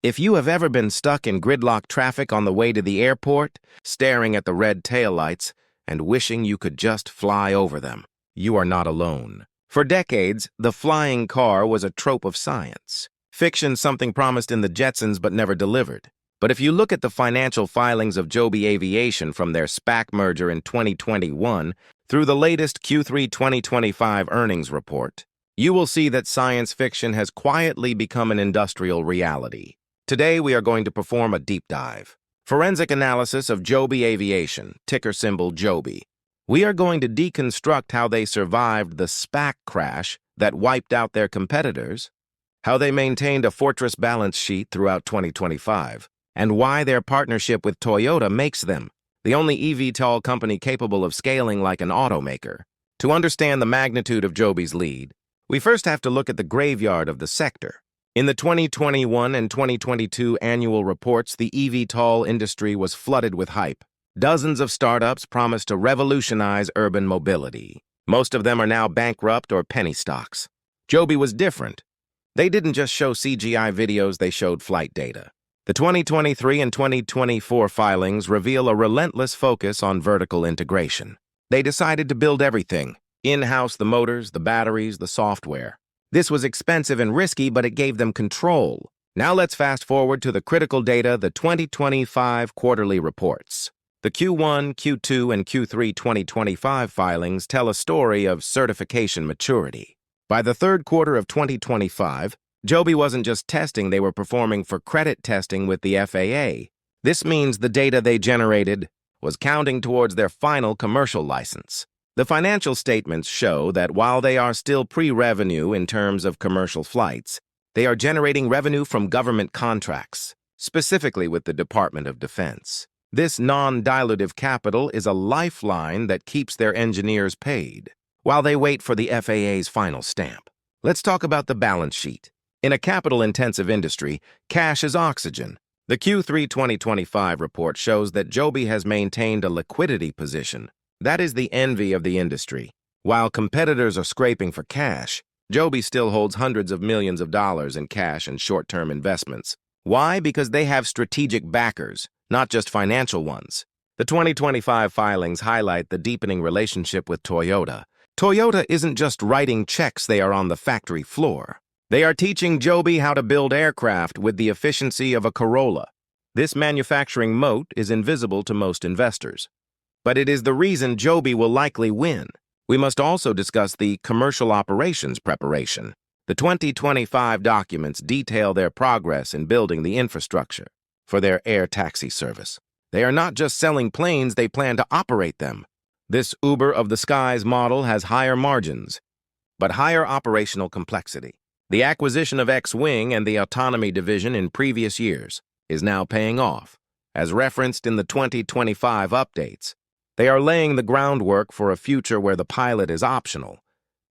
If you have ever been stuck in gridlock traffic on the way to the airport, staring at the red taillights and wishing you could just fly over them, you are not alone. For decades, the flying car was a trope of science. Fiction, something promised in the Jetsons but never delivered. But if you look at the financial filings of Joby Aviation from their SPAC merger in 2021 through the latest Q3 2025 earnings report, you will see that science fiction has quietly become an industrial reality. Today, we are going to perform a deep dive. Forensic analysis of Joby Aviation, ticker symbol Joby. We are going to deconstruct how they survived the SPAC crash that wiped out their competitors, how they maintained a fortress balance sheet throughout 2025, and why their partnership with Toyota makes them the only eVTOL company capable of scaling like an automaker. To understand the magnitude of Joby's lead, we first have to look at the graveyard of the sector. In the 2021 and 2022 annual reports, the eVTOL industry was flooded with hype. Dozens of startups promised to revolutionize urban mobility. Most of them are now bankrupt or penny stocks. Joby was different. They didn't just show CGI videos, they showed flight data. The 2023 and 2024 filings reveal a relentless focus on vertical integration. They decided to build everything, in-house the motors, the batteries, the software. This was expensive and risky, but it gave them control. Now let's fast forward to the critical data, the 2025 quarterly reports. The Q1, Q2, and Q3 2025 filings tell a story of certification maturity. By the third quarter of 2025, Joby wasn't just testing, they were performing for credit testing with the FAA. This means the data they generated was counting towards their final commercial license. The financial statements show that while they are still pre-revenue in terms of commercial flights, they are generating revenue from government contracts, specifically with the Department of Defense. This non-dilutive capital is a lifeline that keeps their engineers paid, while they wait for the FAA's final stamp. Let's talk about the balance sheet. In a capital-intensive industry, cash is oxygen. The Q3 2025 report shows that Joby has maintained a liquidity position. That is the envy of the industry. While competitors are scraping for cash, Joby still holds hundreds of millions of dollars in cash and short-term investments. Why? Because they have strategic backers, not just financial ones. The 2025 filings highlight the deepening relationship with Toyota. Toyota isn't just writing checks, they are on the factory floor. They are teaching Joby how to build aircraft with the efficiency of a Corolla. This manufacturing moat is invisible to most investors, but it is the reason Joby will likely win. We must also discuss the commercial operations preparation. The 2025 documents detail their progress in building the infrastructure for their air taxi service. They are not just selling planes, they plan to operate them. This Uber of the skies model has higher margins, but higher operational complexity. The acquisition of X-Wing and the autonomy division in previous years is now paying off. As referenced in the 2025 updates, they are laying the groundwork for a future where the pilot is optional,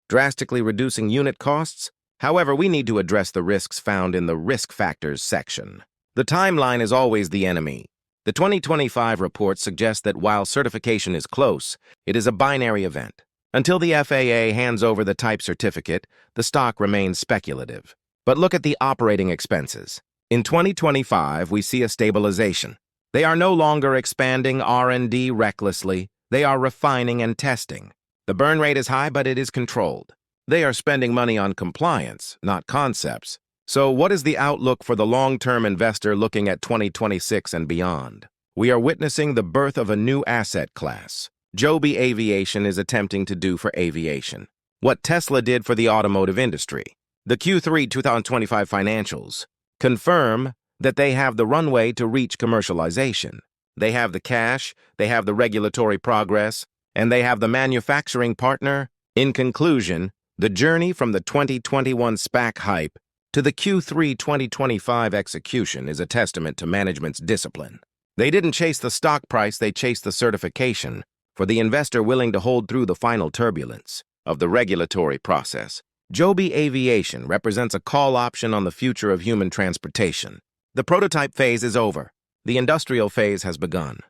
drastically reducing unit costs. However, we need to address the risks found in the risk factors section. The timeline is always the enemy. The 2025 report suggests that while certification is close, it is a binary event. Until the FAA hands over the type certificate, the stock remains speculative. But look at the operating expenses. In 2025, we see a stabilization. They are no longer expanding R&D recklessly. They are refining and testing. The burn rate is high, but it is controlled. They are spending money on compliance, not concepts. So what is the outlook for the long-term investor looking at 2026 and beyond? We are witnessing the birth of a new asset class. Joby Aviation is attempting to do for aviation what Tesla did for the automotive industry. The Q3 2025 financials confirm that they have the runway to reach commercialization. They have the cash, they have the regulatory progress, and they have the manufacturing partner. In conclusion, the journey from the 2021 SPAC hype to the Q3 2025 execution is a testament to management's discipline. They didn't chase the stock price, they chased the certification for the investor willing to hold through the final turbulence of the regulatory process. Joby Aviation represents a call option on the future of human transportation. The prototype phase is over. The industrial phase has begun.